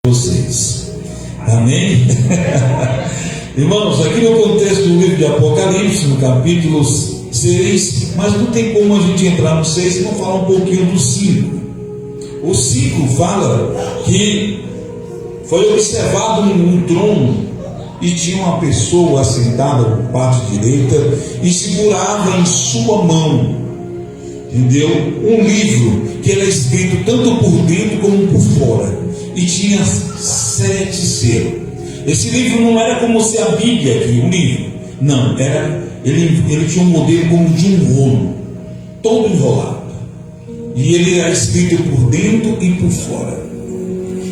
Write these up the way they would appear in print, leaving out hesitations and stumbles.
vocês. Amém? Irmãos, aqui no contexto do livro de Apocalipse, no capítulo 6, mas não tem como a gente entrar no 6 e não falar um pouquinho do 5. O 5 fala que foi observado um trono e tinha uma pessoa assentada por parte direita e segurava em sua mão, entendeu? Um livro que era escrito tanto por dentro como por fora e tinha 7 selos. Esse livro não era como se a Bíblia aqui, um livro, não, ele tinha um modelo como de um rolo, todo enrolado, e ele era escrito por dentro e por fora.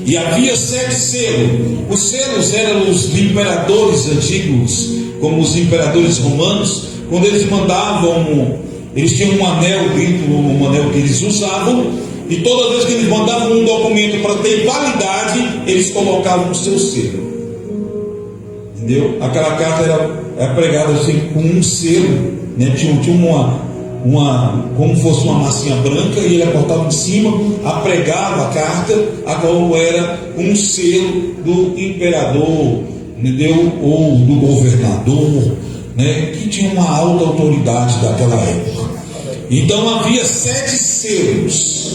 E havia 7 selos. Os selos eram os imperadores antigos, como os imperadores romanos, quando eles mandavam, eles tinham um anel dentro, um anel que eles usavam, e toda vez que eles mandavam um documento para ter validade, eles colocavam o seu selo. Entendeu? Aquela carta era pregada assim com um selo, né? Tinha como fosse uma massinha branca, e ele cortava em cima, apregava a carta, a qual era um selo do imperador, entendeu? Ou do governador, né? Que tinha uma alta autoridade daquela época. Então havia 7 selos.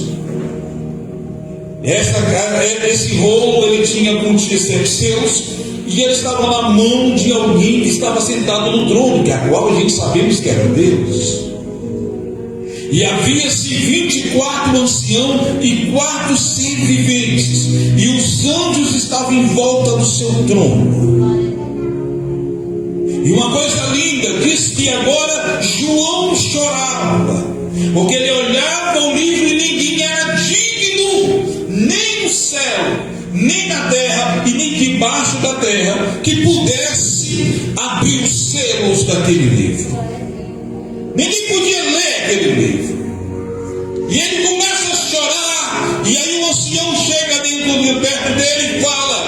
Esse rolo ele continha 7 selos, e ele estava na mão de alguém que estava sentado no trono, que a qual a gente sabemos que era Deus. E havia-se 24 anciãos e 4 seres viventes, e os anjos estavam em volta do seu trono. E uma coisa linda, diz que agora João chorava, porque ele olhava o livro e ninguém era digno, nem no céu, nem na terra, e nem debaixo da terra, que pudesse abrir os selos daquele livro. Ninguém podia ler aquele livro. E ele começa a chorar, e aí o ancião chega perto dele e fala,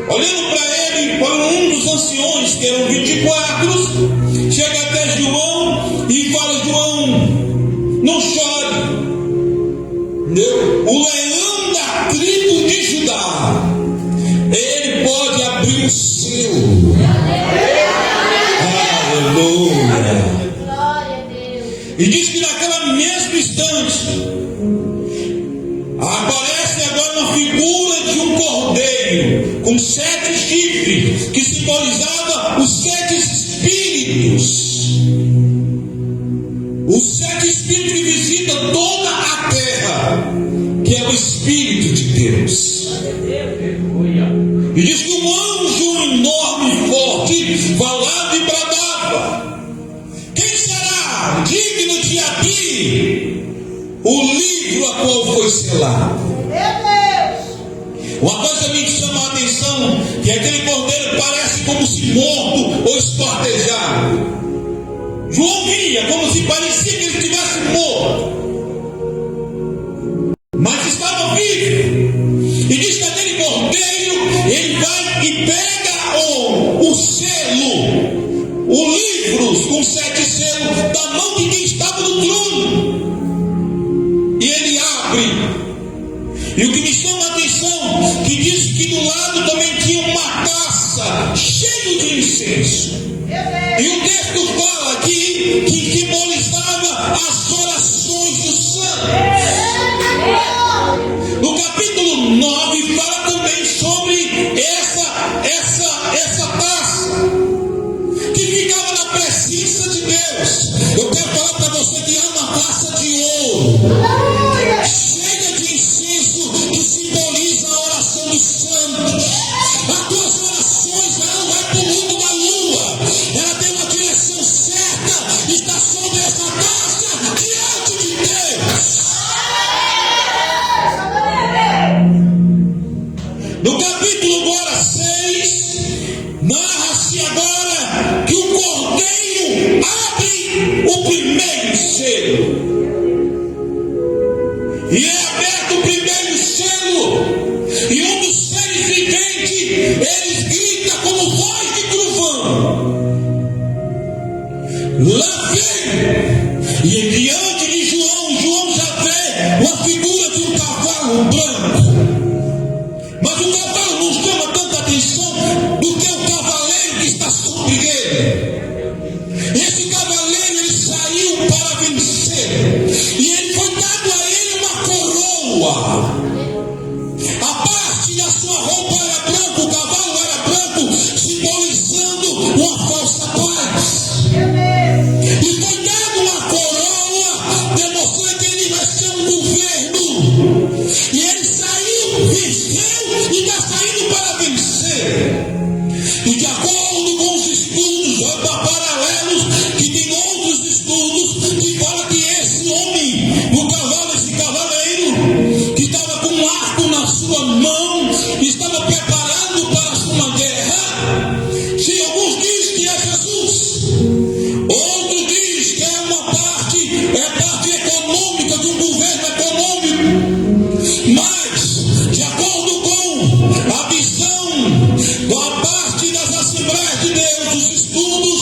olhando para ele, para um dos anciões, que eram 24, chega até João e fala, João, não chore. Entendeu? O leão da tribo de Judá, ele pode abrir o selo. Aleluia. E diz que naquela mesma instante aparece agora uma figura de um cordeiro com 7 chifres, que simbolizava os 7 espíritos. Os 7 espíritos que visitam toda a terra, que é o Espírito de Deus. E diz que um anjo enorme e forte falava e bradava, quem será digno de abrir o livro a qual foi selado? Uma coisa me chama a atenção, que aquele cordeiro parece como se morto ou esquartejado. João via como se parecia que ele estivesse morto, mas estava vivo. E diz que aquele cordeiro, ele vai e pega o selo, o livro com 7 selos, da mão de quem estava no trono, e ele abre. E o que me chama a atenção, que diz que do lado também tinha uma taça cheia de incenso. E o texto fala aqui que simbolizava as orações dos santos. No capítulo 9 fala também sobre essa taça que ficava na presença de Deus. Eu quero falar para você que é uma taça de ouro, cheia de incenso, que simboliza a oração dos santos. As tuas orações, ela não vai para o mundo da lua, ela tem uma direção certa, está sobre essa taça diante de Deus. No capítulo agora 6, narra-se agora que o cordeiro abre o primeiro selo. E é aberto o primeiro selo, e um dos seres viventes, eles grita como voz de trovão. Lá vem, e diante de João já vê uma figura de um cavalo branco. Mas creu e está saindo para vencer. E de acordo com os estudos paralelos, que tem outros estudos que falam que esse homem, o cavalo, esse cavaleiro, que estava com um arco na sua mão, estava preparando para uma guerra. Se alguns dizem que é Jesus, outros dizem que é uma parte, parte econômica, de um governo econômico. Mas, de acordo com a visão da parte das Assembleias de Deus, os estudos,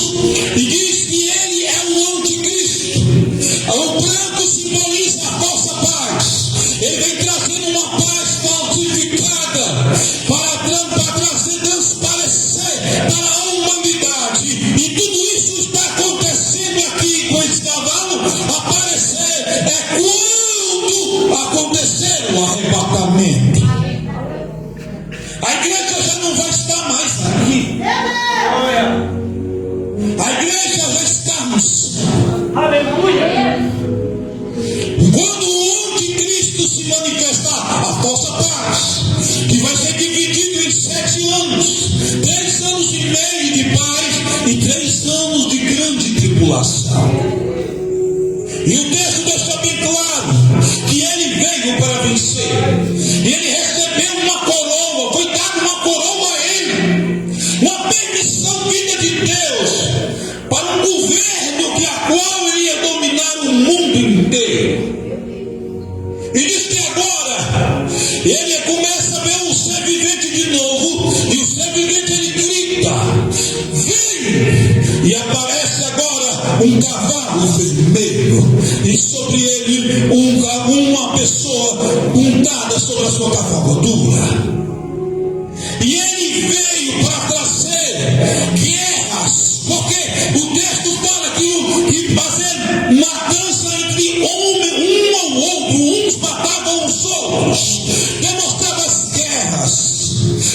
e diz que ele é o anticristo. O branco simboliza a falsa paz. Ele vem trazendo uma paz falsificada para trazer transparecer para a humanidade. E tudo isso está acontecendo aqui com esse cavalo aparecer. É quando acontecer o arrebatamento. A igreja já não vai estar mais aqui. A igreja vai estarmos. Aleluia! Quando o anticristo se manifestar, a falsa paz, que vai ser dividido em 7 anos, 3 anos e meio de paz e 3 anos de grande tribulação. E o texto deixa bem claro que ele veio para vencer. Ele recebeu uma coroa, foi dada uma coroa a ele, uma permissão vinda de Deus para um governo que a qual ele ia dominar o mundo inteiro. E diz que agora ele começa a ver o ser vivente de novo, e o ser vivente ele grita: vem! E aparece agora um cavalo vermelho, e sobre ele uma pessoa montada sobre a sua cavalgadura. E ele veio para trazer guerras, porque o texto fala que fazer matança entre um ao outro, uns matavam os outros, demonstrava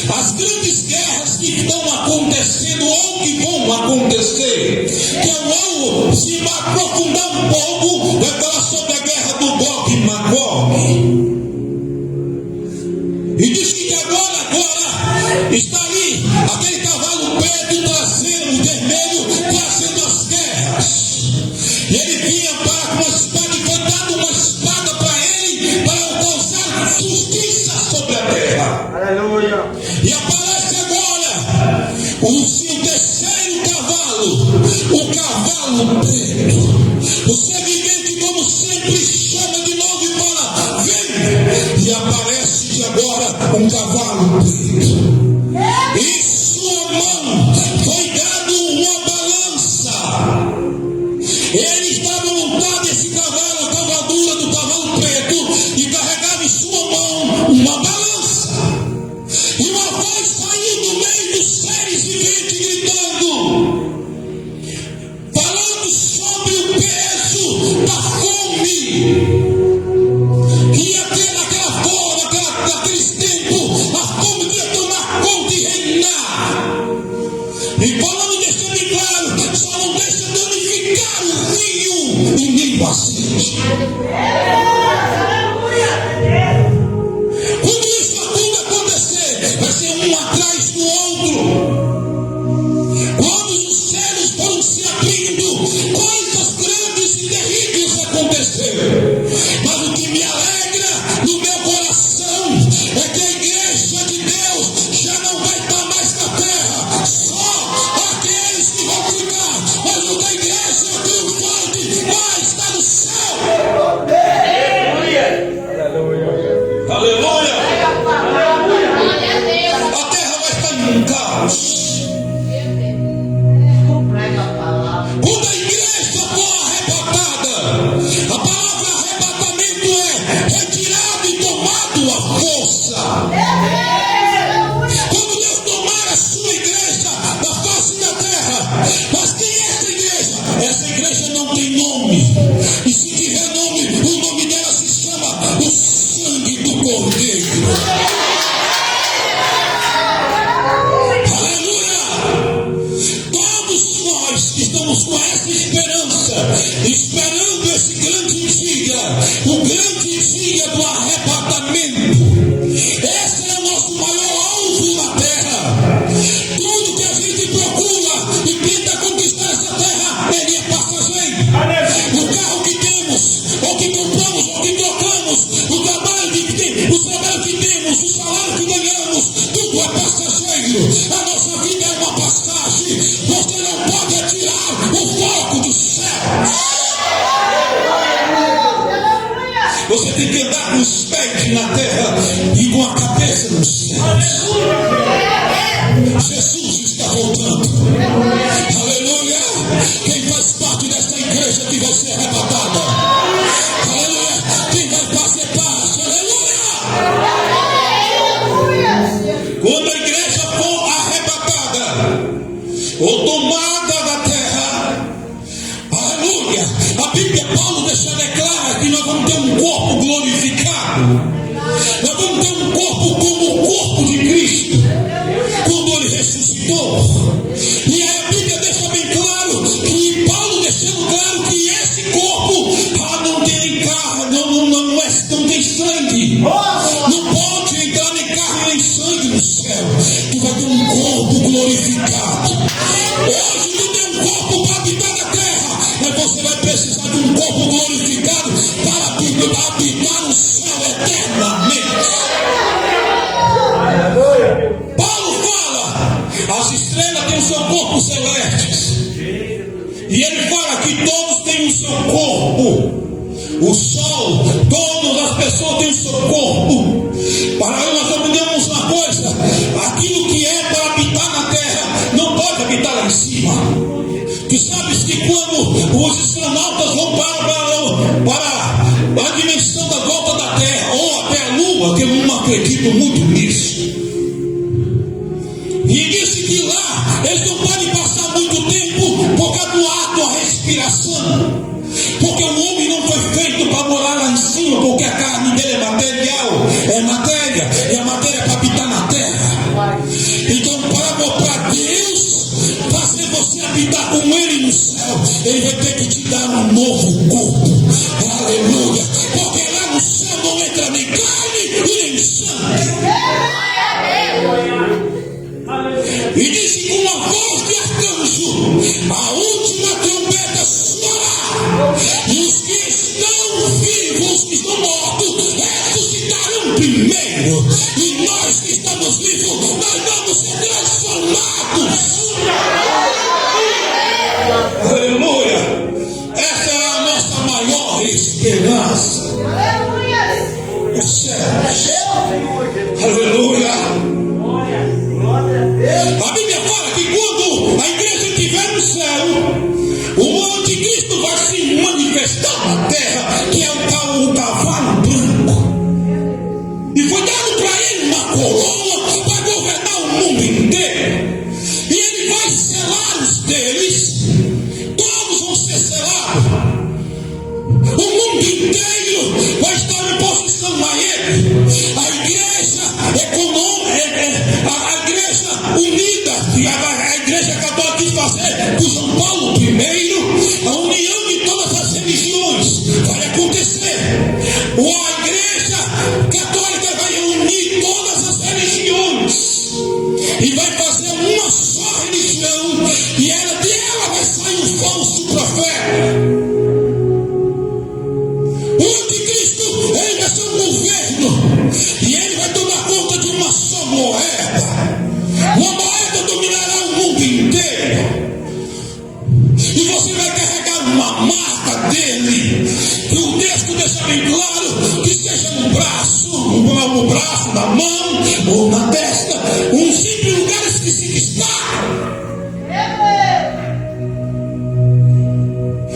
as grandes guerras que estão acontecendo ou que vão acontecer. Que eu vou se aprofundar um pouco, vai falar sobre a guerra do Gog e Magog. E diz que agora está ali aquele cavalo preto trazendo, vermelho, trazendo as guerras. E ele vinha para com uma espada, e foi dado uma espada para ele, para causar justiça sobre a terra. Aleluia! E aparece agora o terceiro cavalo, o cavalo preto. O ser vivente, como sempre, chama de novo e fala: vem! E aparece de agora um cavalo preto. Em sua mão foi dado uma balança. Ele estava montado, esse cavalo, a cavalgadura do cavalo preto, e carregava em sua mão uma balança. E uma voz saiu do meio dos seres viventes gritando, falando sobre o peso da fome. E naquela forma, naqueles tempos, a fome devia tomar conta e reinar. E falando, deixando bem claro, só não deixa danificar o vinho e nem o azeite. Quando isso tudo acontecer, vai ser um atrás do outro. Quando os céus foram se abrindo, coisas grandes e terríveis aconteceram. Mas o que me alegra no meu coração é que a igreja de Deus já não vai estar mais na terra. Só aqueles que vão ficar. Mas o da igreja triunfante vai estar no céu. Aleluia! Aleluia! A terra vai estar em um caos. Quando a igreja for arrebatada, a palavra arrebatamento é retirado e tomado à força. Quando Deus tomar a sua igreja da face da terra, mas quem é essa igreja? Essa igreja não tem nome. E se tiver nome, o nome dela se chama o sangue do Cordeiro. Aleluia! Todos nós estamos com essa esperança, esperando esse grande dia, o grande dia do arrebatamento. Essa é falamos, tudo é passageiro. A nossa vida é uma passagem. Você não pode tirar o foco do céu. Você tem que andar com os pés na terra e com a cabeça nos céus. Jesus está voltando. Aleluia. Quem faz parte dessa igreja que vai ser arrebatada? Aleluia. Quem vai fazer parte? Aleluia. Quando a igreja for arrebatada ou tomada da terra, aleluia, a Bíblia, Paulo deixa declara que nós vamos ter um corpo glorificado. Nós vamos ter um corpo como o corpo de Cristo, quando ele ressuscitou. E a Bíblia deixa bem claro, que Paulo deixando claro que esse corpo não tem carne, não tem sangue. Não pode entrar nem carne nem sangue no céu. Tu vai ter um corpo glorificado. Hoje tu tem um corpo para habitar na terra, mas você vai precisar de um corpo glorificado para habitar no céu eternamente. Paulo fala, as estrelas têm o seu corpo celeste. E ele fala que todos têm o seu corpo. O sol, todas as pessoas têm o seu corpo. Para nós aprendemos uma coisa: aquilo que é para habitar na terra não pode habitar lá em cima. Tu sabes que quando os astronautas vão para a dimensão da volta da terra, ou até a lua, que eu não acredito muito nisso, e disse que lá eles não podem passar muito tempo por causa do ar, da respiração, porque o homem não foi feito para morar lá em cima, porque a carne dele é material, é matéria, e a matéria é para habitar na terra. Então, para Deus fazer você habitar com ele no céu, ele vai ter que te dar um novo corpo. Aleluia. Porque lá no céu não entra nem carne e nem sangue. E disse com uma voz de arcanjo, a última trombeta soará, e os que estão vivos, que estão mortos, ressuscitarão primeiro, e nós que estamos vivos, nós vamos ser transformados. Aleluia. Essa é a nossa maior esperança. O céu. Aleluia. A Bíblia fala que quando a igreja estiver no céu, o anticristo vai se manifestar na terra, que é o cavalo branco. E foi dado para ele uma coroa para governar o mundo inteiro. E ele vai selar os deles. Todos vão ser selados. O mundo inteiro vai estar em posição a ele. A igreja econômica, a igreja unida, e a igreja católica quis fazer com João Paulo I, a união de todas as religiões vai acontecer. A igreja católica vai unir todas as religiões e vai fazer uma só religião, e dela vai sair um falso profeta. O anticristo, ele vai ser um governo, e ele vai tomar conta de uma só moeda. Uma moeda dominará o mundo inteiro. E você vai carregar uma marca dele. E o texto deixa bem claro que seja no braço, na mão ou na testa, um simples lugar esquecido está.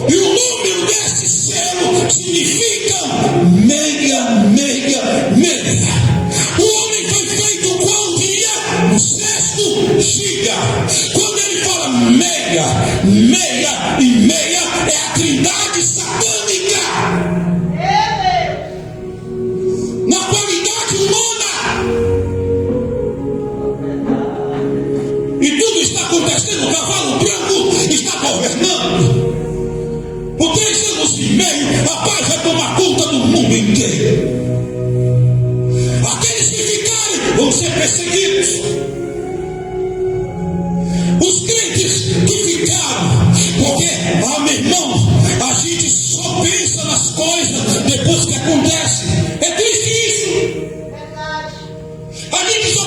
E o número desse selo significa 666. O homem foi feito qual dia? No sexto dia. Quando ele fala meia e meia, é a trindade satânica. Na qualidade humana. E tudo está acontecendo. O cavalo branco está governando. Por 3 anos e meio, a paz vai tomar conta do mundo inteiro. Aqueles que ficarem vão ser perseguidos. Os crentes que ficaram, porque, meu irmão, a gente só pensa nas coisas depois que acontece. É triste isso. A gente só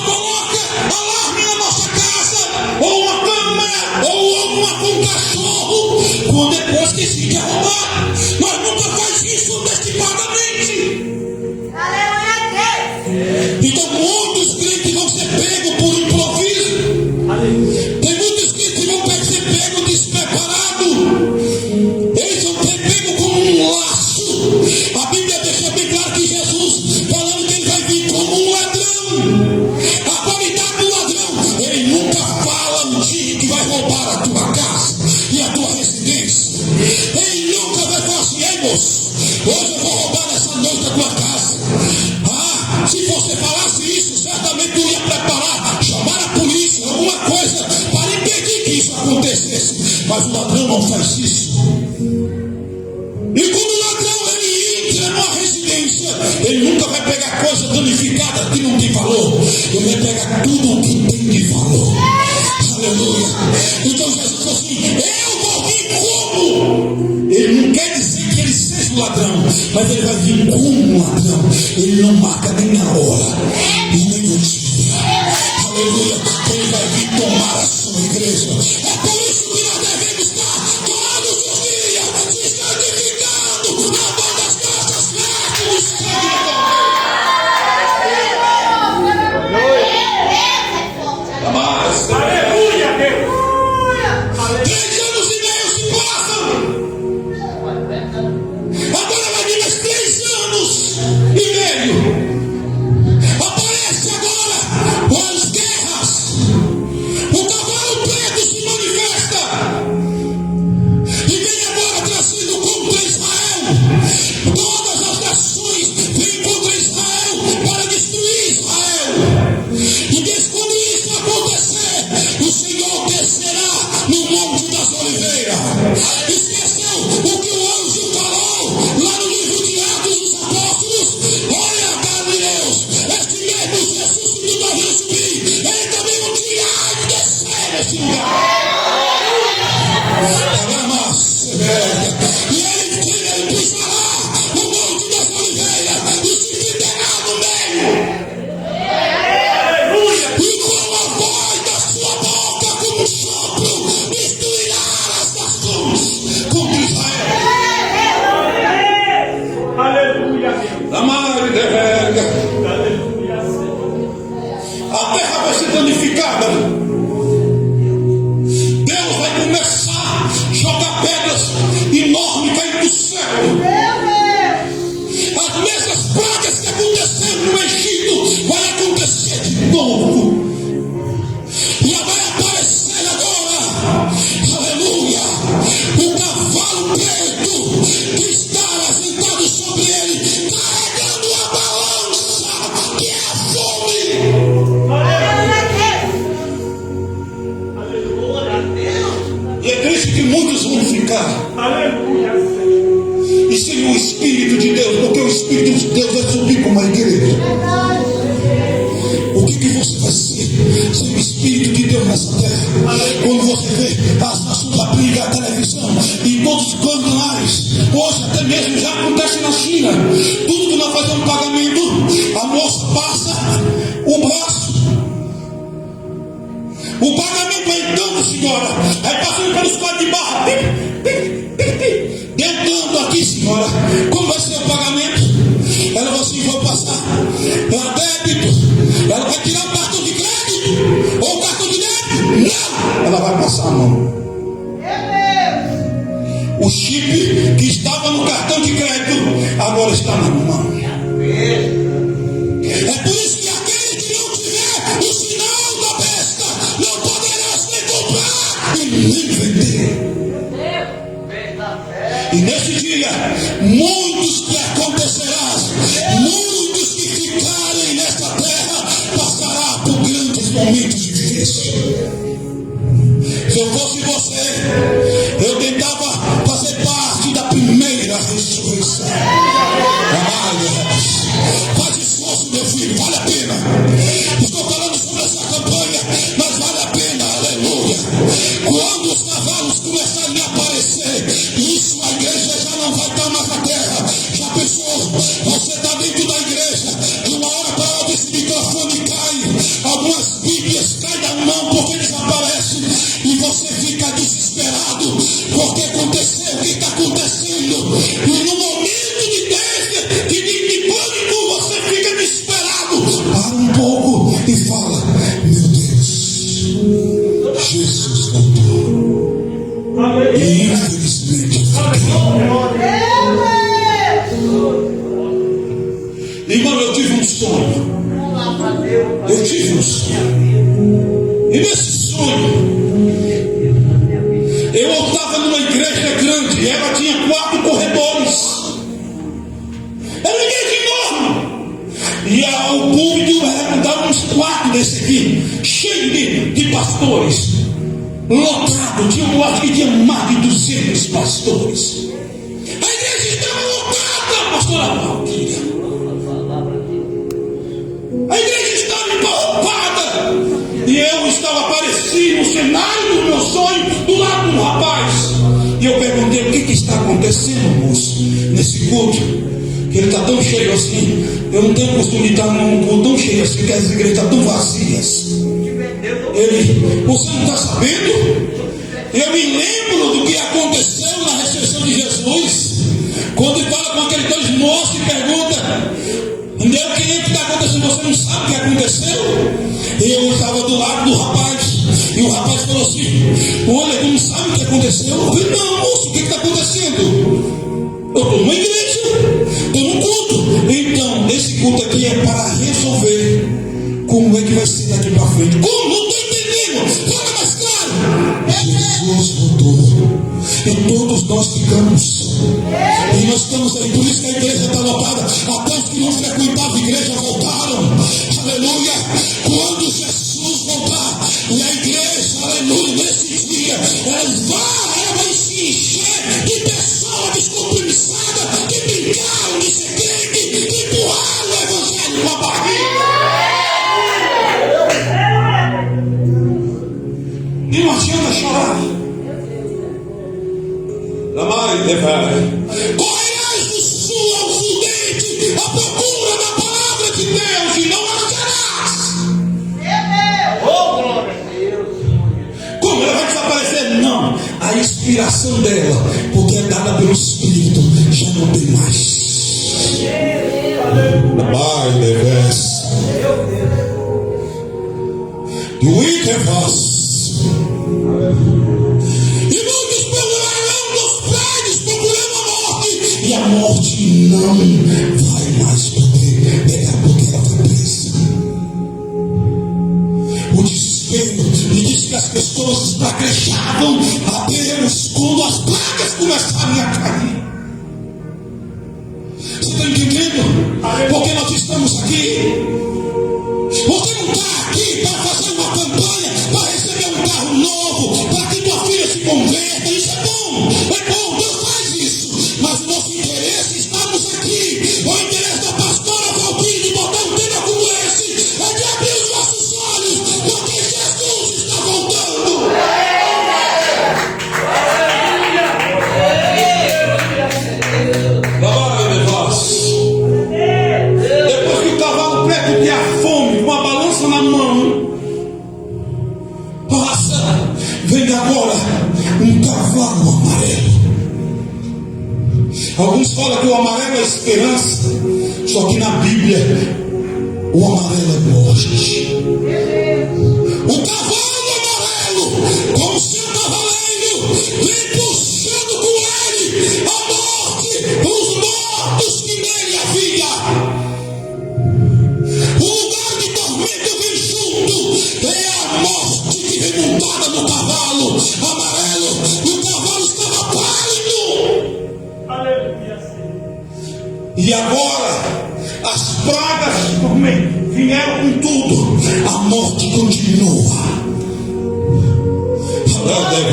Mas o ladrão não faz isso. E quando o ladrão ele entra numa residência, ele nunca vai pegar coisa danificada que não tem valor. Ele vai pegar tudo o que tem de valor. Aleluia. Então Jesus falou assim: eu vou vir como? Ele não quer dizer que ele seja o ladrão, mas ele vai vir como um ladrão. Ele não marca nem a hora e nem o dia. Aleluia. Ele vai vir tomar a sua igreja. É por isso que nós devemos estar todos os dias se santificando, lavando as nossas vestes no sangue do Cordeiro. Aleluia, Deus. 3 anos e meio se passam. Agora vai vir mais 3 anos e meio. Aparece agora as guerras. O cavalo preto se manifesta. E vem agora trazendo contra Israel. Todas as nações vêm contra Israel para destruir Israel. E desde quando isso acontecer, o Senhor descerá no Monte das Oliveiras. Esqueceu o que o anjo falou lá no livro de Atos dos Apóstolos? Olha, Galileus, este mesmo Jesus que tu viu subir, ele também não tinha de descer neste lugar. E ele pisará no Monte das Oliveiras e se ficará no meio. E com a voz da sua boca, como um sopro, destruirá as nações contra Israel. Aleluia, Deus. Amar e deverga. Aleluia, Senhor. A terra vai ser danificada. Deus vai começar a jogar pedras enormes caindo do céu. As mesmas pragas que aconteceram no Egito vai acontecer de novo. E vai aparecer agora, aleluia, o cavalo preto que está sentado sobre ele, carregando a balança que é a fome. E é triste que muitos vão ficar Aleluia, Senhor. e sem o Espírito de Deus, porque o Espírito de Deus vai subir como uma igreja. O que você vai ser sem o Espírito de Deus nessa terra? Quando você vê as nações abrirem a televisão e todos os canais, hoje até mesmo já acontece na China, tudo que nós fazemos um pagamento, a moça passa o braço, o pagamento vai entrando, senhora, aí passando pelos quadros de barra, entrando aqui, senhora, como vai ser o pagamento? Ela vai assim: vou passar débito. Ela vai tirar o cartão de crédito ou o cartão de débito? Não! Ela vai passar a mão. O chip que estava no cartão de crédito agora está na mão. É por isso que aquele que não tiver o sinal da besta não poderá nem comprar e nem vender. E nesse dia, muitos que acontecerá, muitos que ficarem nesta terra, passará por grandes momentos difíceis. Se eu fosse você, eu tentava fazer parte da primeira ressurreição. Faz esforço, meu filho, vale a pena. Estou falando sobre essa campanha, mas vale a pena, aleluia. Quando os cavalos começarem a aparecer, isso a igreja já não vai estar mais na terra. Já pensou? Você está dentro da igreja, de uma hora para outra esse microfone cai, algumas bíblias caem da mão porque desaparecem, e você fica desesperado, porque aconteceu o que está acontecendo. E no momento de pânico, você fica desesperado. Para um pouco e fala: meu Deus, Jesus voltou. E infelizmente irmão, eu tive um sonho. E nesse sonho eu estava numa igreja grande e ela tinha 4 corredores. Era uma igreja enorme. E o púlpito era uns 4 desse aqui, cheio de pastores. lotado, eu acho que tinha mais de 200 pastores. A igreja estava lotada, pastora Valquíria. A igreja estava embarropada. E eu estava aparecido no cenário do meu sonho, do lado do rapaz. E eu perguntei: o que está acontecendo, moço, nesse culto? Que ele está tão cheio assim. Eu não tenho costume de estar num culto tão cheio assim, que as igrejas estão tão vazias. Ele: você não está sabendo? Eu me lembro do que aconteceu na ressurreição de Jesus, quando ele fala com aqueles dois moços e pergunta: entendeu? O que está acontecendo? Você não sabe o que aconteceu? Eu estava do lado do rapaz, e o rapaz falou assim: olha, tu não sabe o que aconteceu? Eu falei: não, moço, o que está acontecendo? Eu estou numa igreja, estou num culto. Então, esse culto aqui é para resolver como é que vai ser daqui para frente. Como? Não estou entendendo. Fala mais claro. Jesus voltou e todos nós ficamos. E nós estamos aí, por isso que a igreja está lotada. Até os que não frequentavam a igreja voltaram. Aleluia. Quando Jesus voltar, e a igreja, aleluia, nesse dia, ela vai se encher de pessoas descompromissadas, que brincaram de ser crente, que empurraram o evangelho com a barriga. E não adianta chorar. Correrás do sul ao sudeste à procura da palavra de Deus e não acharás. Como ela vai desaparecer? Não. A inspiração dela, porque é dada pelo Espírito, já não tem mais. By the verse. The wicked verse. E muitos procurarão dos prédios procurando a morte, e a morte não vai mais poder pegar, porque ela foi presa. O desespero, e diz que as pessoas espraguejavam a Deus quando as pragas começaram a cair. Você está entendendo? Porque nós estamos aqui. Você não está aqui para fazer uma campanha, para receber um carro novo, para que tua filha se converta. Isso é bom, Deus faz isso. Mas o nosso interesse, estamos aqui. O interesse da pastora Valquíria de botar um tema como esse é de abrir os nossos olhos, porque Jesus está voltando. Depois que o cavalo preto tem a fome, com a balança na mão, passa, vem agora um cavalo amarelo. Alguns falam que o amarelo é esperança, só que na Bíblia o amarelo é morte. O cavalo amarelo, com o seu cavaleiro, vem puxando com ele a morte, os mortos que nele havia. O lugar de tormento vem junto, é a morte que vem montada no cavalo amarelo, e o cavalo estava pálido. Aleluia. E agora as pragas vieram com tudo, a morte continua.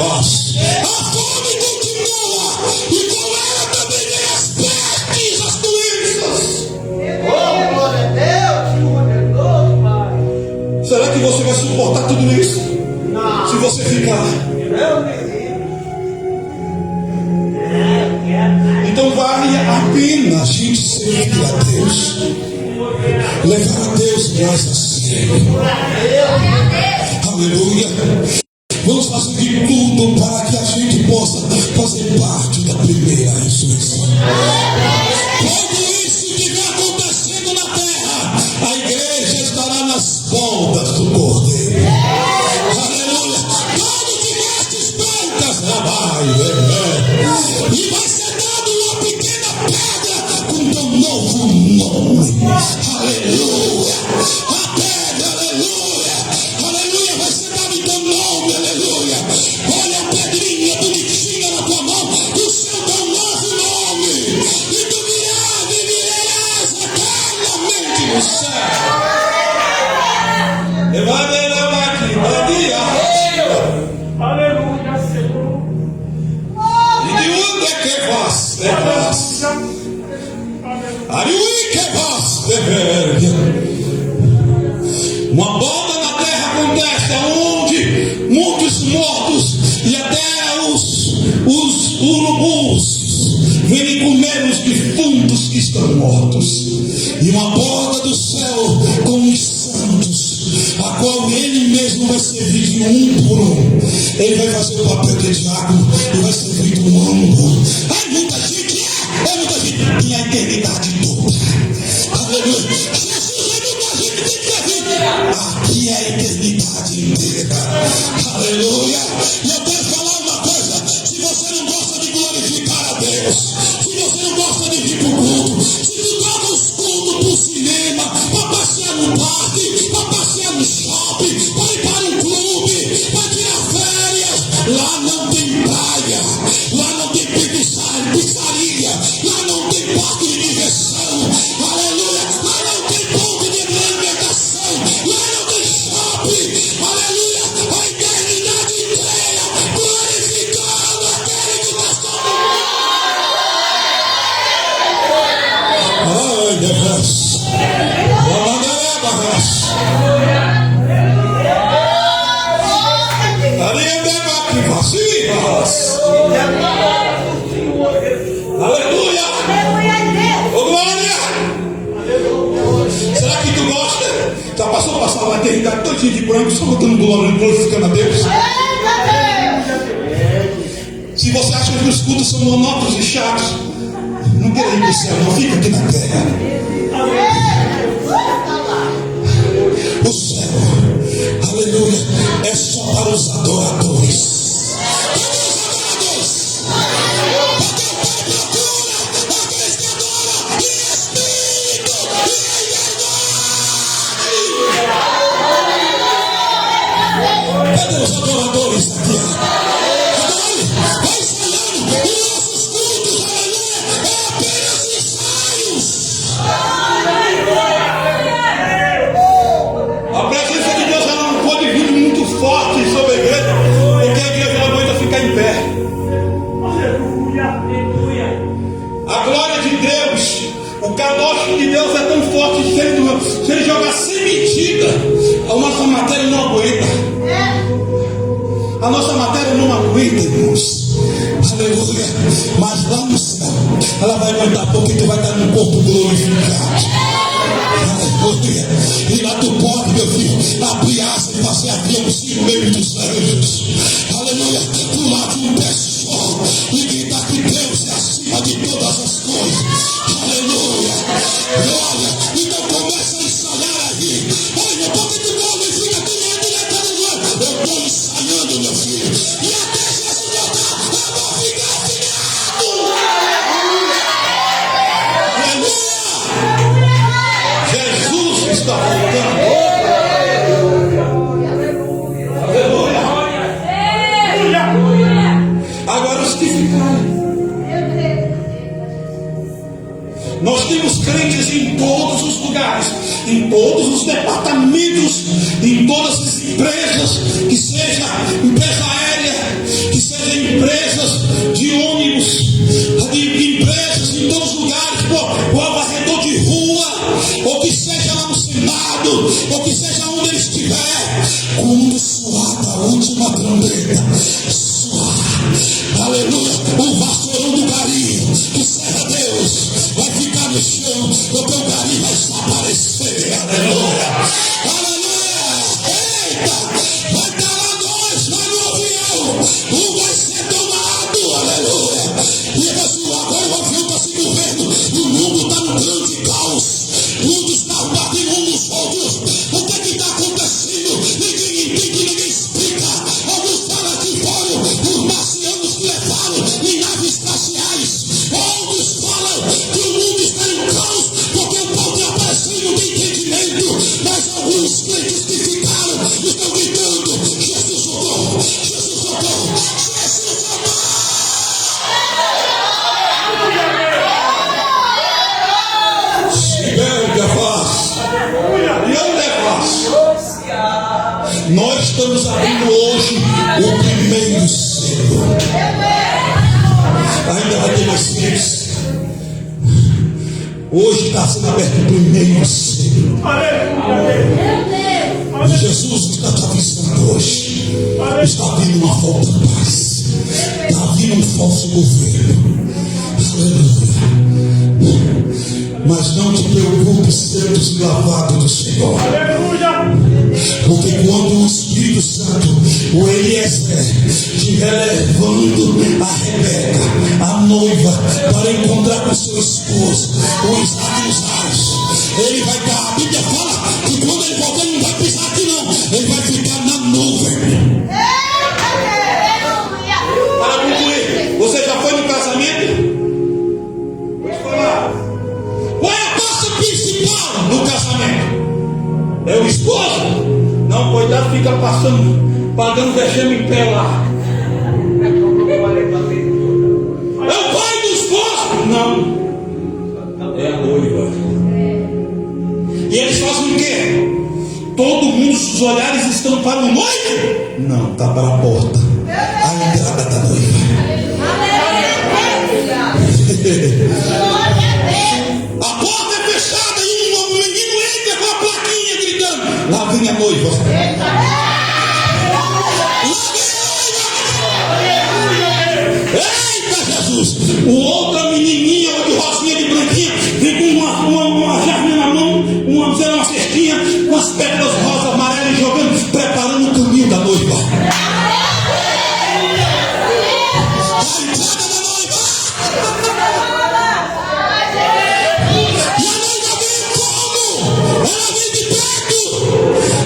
A fome continua, e com ela também vem as pestes, as doenças. Será que você vai suportar tudo isso? Não. Se você ficar. Então vale a pena a gente servir a Deus, levar a Deus mais a sério. Aleluia. Vamos fazer de tudo para que a gente possa fazer parte da primeira ressurreição. Quando isso estiver acontecendo na terra, a igreja estará nas pontas do cordeiro. Aleluia. Todos de vestes brancas, e vai ser dado uma pequena pedra com teu novo nome. Aleluia. A pedra, aleluia. Aleluia, vai ser dado em teu nome, aleluia. ele mesmo vai servir de um por um. Ele vai fazer o papel de diácono e vai servir de um ângulo. Ai, muita gente muita gente tem a eternidade toda. Aleluia. Jesus é muita gente que tem vida. Aqui é a eternidade inteira. Aleluia. E eu quero falar uma coisa. Se você não gosta de glorificar a Deus, se você não gosta de vir para o culto, se tu troca os cultos para o cinema, para passear no parque, para passear no shopping, para ir para um clube, para tirar férias, lá não tem praia, lá não tem pizzaria, lá não tem parque de diversão, aleluia, lá não tem ponto de alimentação, lá não tem shopping, aleluia, a eternidade inteira glorificando aquele que está sobre Ai, Deus. aleluia. Ô glória. Será que tu gosta? Já passou a eternidade todinha de branco só botando glória, glorificando a Deus? Se você acha que os cultos são monótonos e chatos, não queira ir para o céu, não, fica aqui na terra. O céu, aleluia, é só para os adoradores. Cadê os adoradores aqui? Adore, vai ensaiando. E nossos cultos, aleluia, é apenas ensaios. A presença de Deus ela não pode vir muito forte sobre a igreja, porque a igreja não aguenta ficar em pé. A glória de Deus, o cadocho de Deus é tão forte que se ele jogar sem medida, a nossa matéria não aguenta. A nossa matéria não aguenta, irmãos. Aleluia. Mas lá no céu, ela vai aguentar porque tu vai estar num corpo glorificado. Aleluia. E lá tu pode, meu filho, abrir asa e passear assim no meio dos anjos. Aleluia. Pular de um pé só e gritar que Deus é acima de todas as coisas. Aleluia. Glória. Então começa a ensaiar aí. Olha, porque tu glorifica quem é diretor. Eu estou ensaiando, meu filho. E até Jesus voltar, eu vou ficar afinado. Aleluia. Jesus está voltando. Aleluia. Agora os que ficarem. Nós temos crentes em todos os lugares, em todos os departamentos, em todas as empresas, que seja empresa aérea, que seja empresas de ônibus, de empresas em todos os lugares, por varredor de rua, ou que seja lá no Senado, ou que seja onde ele estiver, quando soar a última trombeta, aleluia, o vassourão do gari, que será Deus, vai ficar no chão, porque o gari vai desaparecer, aleluia, aleluia, eita, vai estar lá nós, vai no avião, um vai ser tomado, aleluia, e agora o avião está se movendo, e o mundo está num grande caos, muitos estão batendo uns nos outros, o que está acontecendo, ninguém entende, ninguém explica, alguns falam que foram os marcianos que levaram em naves espaciais, outros falam que o mundo está em caos, porque o pau está aparecendo, não tem entendimento, mas alguns crentes que ficaram estão gritando, Jesus voltou, Jesus voltou, Jesus voltou. Nós estamos abrindo hoje o primeiro selo. Ainda vai ter mais 6. Hoje está sendo aberto o primeiro selo. E Jesus está te avisando hoje. Está vindo uma falta de paz. Está vindo um falso governo. Aleluia. Mas não te preocupes, sendo lavado do Senhor. Porque quando o Espírito Santo, o Eliezer, estiver levando a Rebeca, a noiva, para encontrar com seu esposo, o Isaac nos ares, ele vai estar. A Bíblia fala que quando ele voltar, ele não vai pisar aqui, não. Ele vai ficar na nuvem. Para concluir, você já foi no casamento? Qual é a parte principal do casamento? É o esposo? Não, coitado, fica pagando vexame em pé lá. É o pai do esposo? Não. É a noiva. E eles fazem o quê? Todo mundo, os olhares estão para o noivo? Não, está para a porta. A entrada da noiva. A porta é fechada e um menino entra com a plaquinha gritando: lá vem a noiva. Eita Jesus! O outra menininha de rosinha de branquinha vem com uma jarrinha na mão, uma cestinha com as pétalas rosas amarelas jogando, preparando o caminho da noiva.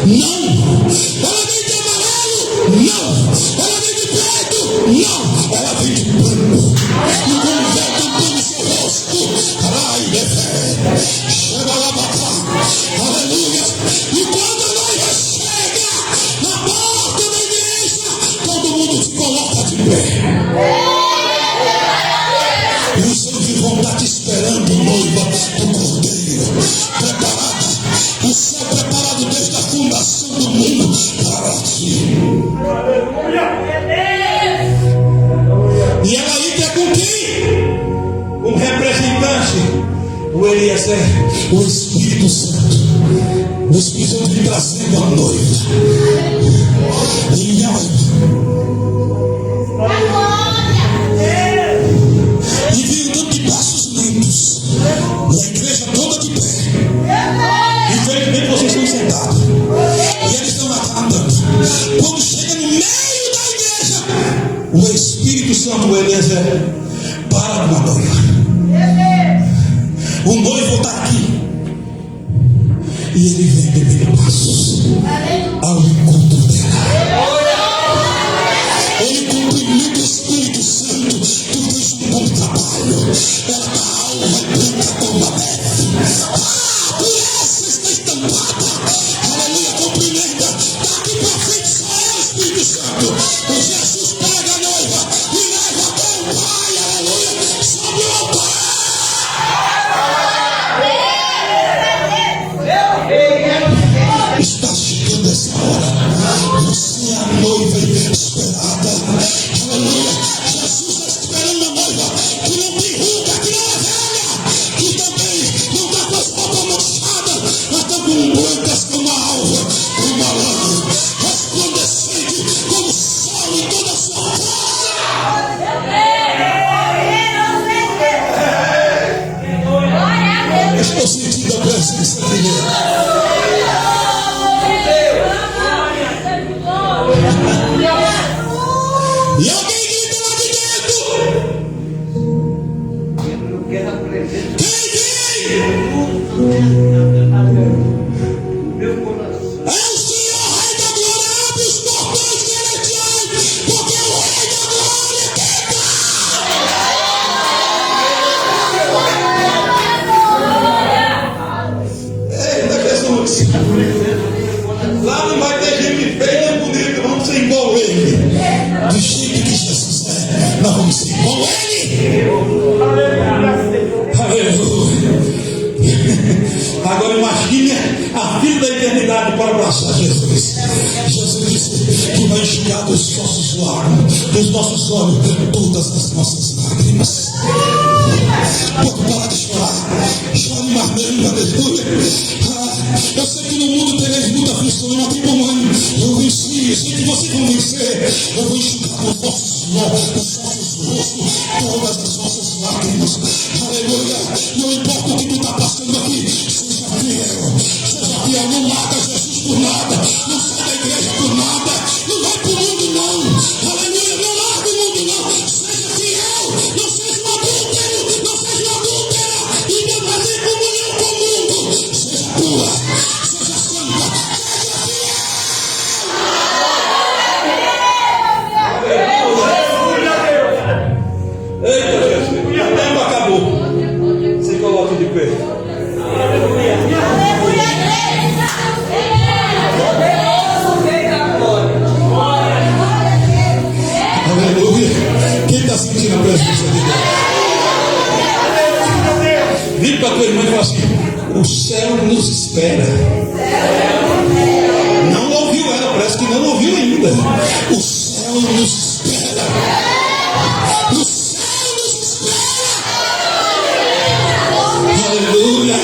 Não, ela vem de amarelo. Não, ela vem de preto. Não, ela vem de branco. E quando vem tampando seu rosto, chega lá, papá. Aleluia. E quando a noiva chega na porta da igreja, todo mundo se coloca de pé. E os anjos vão estar te esperando, noiva do Cordeiro, preparada. O céu preparado desde a fundação do mundo para ti. E ela entra com quem? Com representante, o Eliezer, o Espírito Santo. O Espírito Santo vem trazendo a noiva. E veio dando de braços lentos. E a igreja toda de pé. Infelizmente vocês estão sentados. E eles estão lá andando. Quando chega no meio da igreja, o Espírito Santo, o Eliezer, para com a noiva. O noivo está aqui. E ele vem bebendo passos ao encontro dela. Ele cumprimenta o Espírito Santo. Tu fez um bom trabalho. Ela está alva e branca como a neve. Por essa está estampada. Aleluia, cumprimenta. Daqui para frente só é o Espírito Santo. O Jesus pega a noiva e leva até o Pai. Aleluia, sobre o altar. Está chegando essa hora. Você é a noiva esperada. Aleluia. Jesus está esperando a noiva que não tem ruga, que não é velha, que também não está com as roupas manchadas, mas está com brancas como a alva, como a lã, resplandecente como o sol em toda a sua força. Estou sentindo a presença de Deus. E alguém grita lá de dentro. Quem vem? É o Senhor, Rei da Glória. Abre os portões celestiais, porque o Rei da Glória quer. Eita Jesus. Lá não vai ter gente feia nem bonita. Vamos ser igual ele. Do jeito que Jesus é, nós vamos ser igual ele. Aleluia. Agora imagine a vida da eternidade para abraçar Jesus. Jesus disse que vai enxugar dos nossos lágrimas, dos nossos olhos, todas as nossas lágrimas. Pode parar de chorar. Chore mais mesmo, aleluia. Eu sei que no mundo tereis muita aflição, não tem problema. Eu venci, eu sei que vocês vão vencer. Eu vou enxugar dos vossos rostos, todas as vossas lágrimas. Aleluia. Não importa o que tu está passando aqui, seja fiel, não larga Jesus por nada. Não espera. Não ouviu ela, parece que não ouviu ainda. O céu nos espera. O céu nos espera. Aleluia.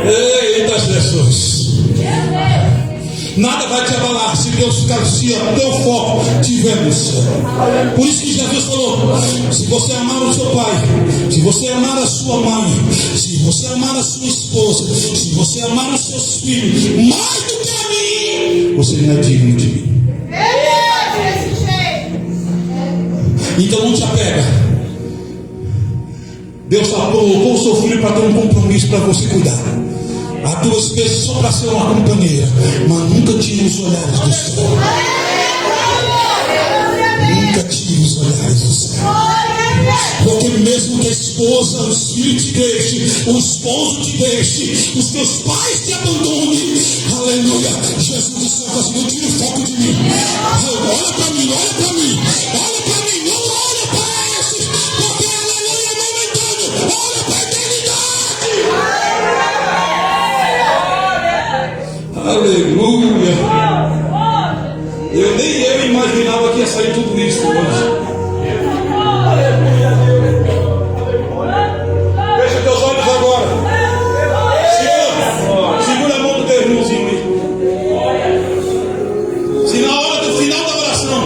Eita Jesus. Nada vai te abalar se Deus ficar, se o teu foco estiver no céu. Por isso que Jesus falou: se você amar o seu pai, se você amar a sua mãe, se você amar a sua esposa, se você amar os seus filhos mais do que a mim, você não é digno de mim. Então não te apega. Deus colocou o seu filho para ter um compromisso para você cuidar. Há duas vezes só para ser uma companheira, mas nunca tire os olhares do céu. Nunca tire os olhares do céu. Porque mesmo que a esposa, os filhos te deixem, o esposo te deixe, os teus pais te abandonem, aleluia, Jesus do céu fala assim: não tire o foco de mim. Olha para mim, olha para mim, olha para mim, não olha para esses, porque aleluia é momentâneo, olha para a eternidade. Aleluia. Nem eu imaginava que ia sair tudo isso hoje. Fecha teus olhos agora. Segura a mão do teu irmãozinho aí. Se na hora do final da oração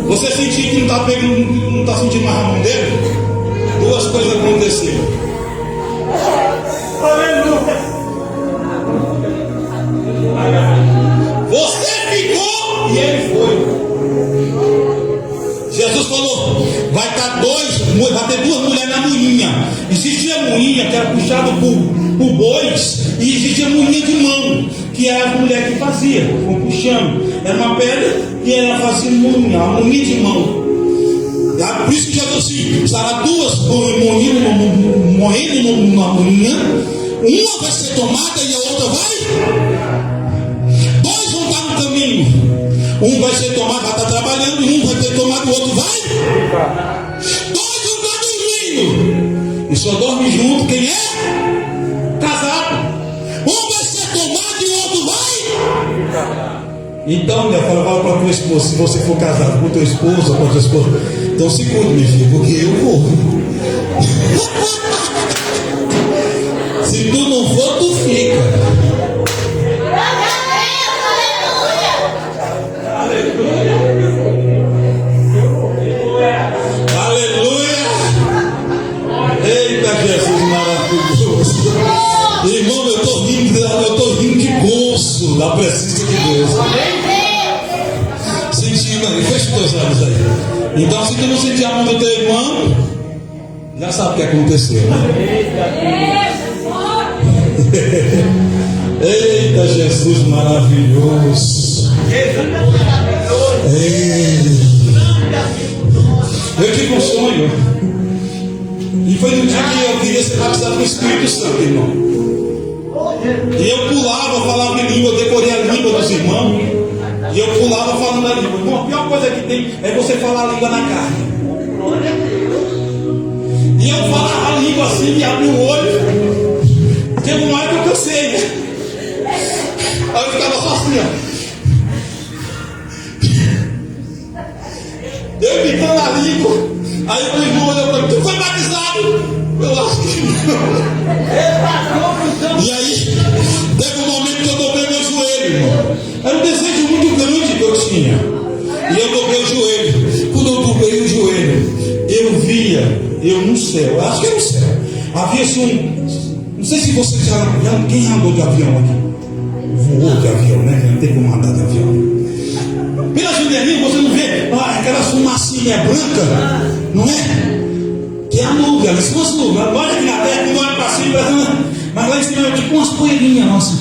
você sentir que não está sentindo mais a mão dele, duas coisas aconteceram. Aleluia. Você ficou e ele foi. Jesus falou: vai ter duas mulheres na moinha. Existia a moinha que era puxada por bois, e existia a moinha de mão, que era a mulher que fazia, puxando. Era uma pedra e ela fazia moinha, a moinha de mão. Por isso que Jesus disse: estará duas moinhas morrendo numa moinha, uma vai ser tomada e a outra vai. Dois vão estar no caminho. Um vai ser tomado, vai estar trabalhando, um vai ser tomado, o outro vai. Dois vão estar dormindo. E só dorme junto quem é casado. Um vai ser tomado e o outro vai. Então, minha filha, fala para a tua esposa: se você for casado com a tua esposa ou com a tua esposa, então se cuide, minha filha, porque eu vou. Se tu não for, tu fica. Aleluia! Eita Jesus maravilhoso! Irmão, eu estou rindo de gozo da presença de Deus. Sentindo aí, fecha os teus olhos aí. Então, se tu não sentir a mão do teu irmão, já sabe o que aconteceu, né? Eita Jesus maravilhoso! Eu tive um sonho, e foi no dia que eu queria ser batizado com o Espírito Santo, irmão. E eu pulava, falava em língua, eu decorei a língua dos irmãos, e eu pulava falando a língua. Irmão, a pior coisa que tem é você falar a língua na carne. E eu falava a língua assim, e abri o olho. Teve uma hora que eu cansei, né? Aí eu ficava só assim, ó. Eu gritando a língua. Aí o irmão olhou para mim: tu foi batizado? Eu acho que não. E aí, teve um momento que eu dobrei meu joelho, irmão. Era um desejo muito grande que eu tinha. E eu dobrei o joelho. Quando eu dobrei o joelho, eu via, no céu, acho que era no céu, havia assim não sei se você quem andou de avião aqui? Voou de avião, né? Não tem como andar de avião. Pela janelinha você não vê aquela fumacinha branca, não é? Que é a nuvem, ela são as nuvens. Olha aqui na terra, quando olha para cima, mas lá em cima é tipo umas poeirinhas, nossa.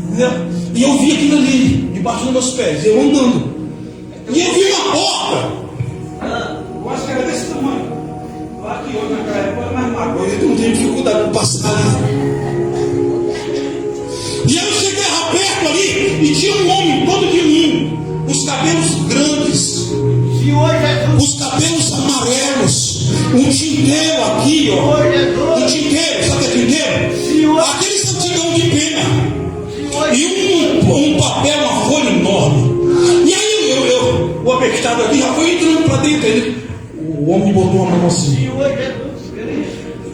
Entendeu? E eu vi aquilo ali, debaixo dos meus pés, eu andando. E eu vi uma porta. Eu acho que era desse tamanho. Lá que hoje naquela época era mais magro, eu não tenho dificuldade de passar ali. E aí eu cheguei perto ali e tinha um homem todo de mim, os cabelos grandes, os cabelos amarelos, um tinteiro aqui, ó. Um tinteiro, sabe o que é tinteiro? Aquele santigão de pena. um papel, uma folha enorme. E aí o abestado aqui já foi entrando para dentro. O homem botou a mão assim.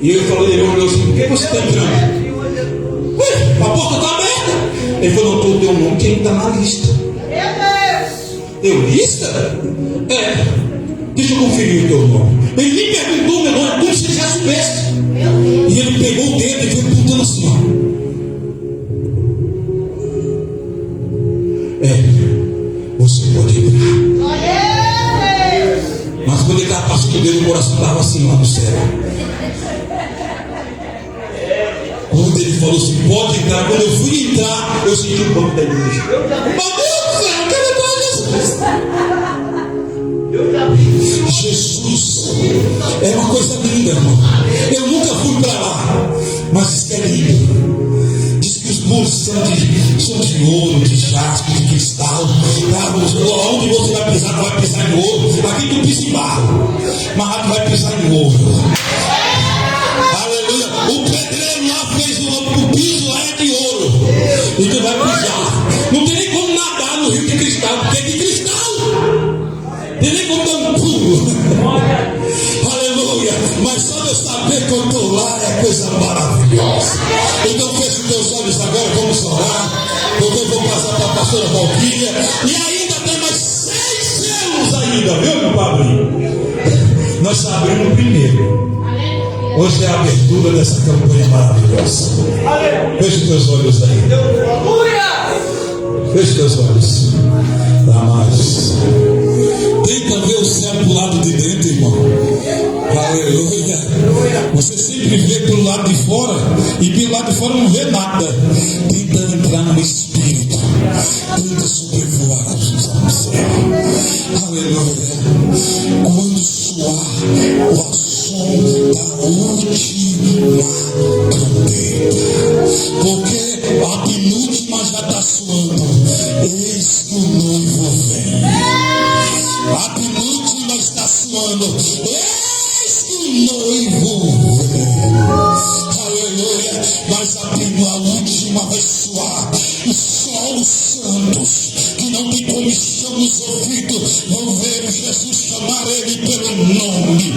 E ele olhou assim: por que você está entrando? Ué, a porta está aberta. Ele falou: não, tu deu um nome que ainda está na lista. Deu lista? É. Deixa eu conferir o teu nome. Ele nem perguntou o meu nome, como se ele já soubesse. E ele pegou o dedo e foi apontando assim, ó. Você pode entrar. Mas quando ele estava passando o dedo, o coração estava assim lá no céu. Quando ele falou assim: pode entrar, quando eu fui entrar, eu senti o banco da igreja. Meu Deus do céu, eu quero entrar, Jesus. Jesus é uma coisa linda, irmão. Eu nunca fui para lá, mas isso é lindo. Diz que os muros são de ouro, de jaspe, de cristal. Onde você vai pisar, tu vai pisar em ouro. Aqui tu pisa em barro, mas lá tu vai pisar em ouro. Aleluia. O pedreiro lá fez o piso lá é de ouro. E tu vai pisar. Não tem nem como nadar no rio de cristal, porque é de cristal. Tem nem como dar um pulo. Aleluia. Mas só de eu saber que eu estou lá é coisa maravilhosa. Então feche os teus olhos agora, vamos orar. Porque eu vou passar para a pastora Valquíria. E ainda tem mais 6 selos ainda, viu, meu padre? Nós abrimos o primeiro. Hoje é a abertura dessa campanha maravilhosa. Feche os teus olhos aí. Feche os teus olhos. Dá mais. Tenta ver o céu do lado de dentro, irmão. Aleluia. Você sempre vê pelo lado de fora e pelo lado de fora não vê nada. Tenta entrar no Espírito. Tenta sobrevoar a Jesus no céu. Aleluia. Quando soar o som da última trombeta, porque a penúltima já está soando. Eis que o noivo vem. A penúltima está soando. Eis que o noivo vem. Aleluia. Mas a última vai soar. E só os santos que não têm comichão nos ouvidos vão ver Jesus chamar ele pelo nome.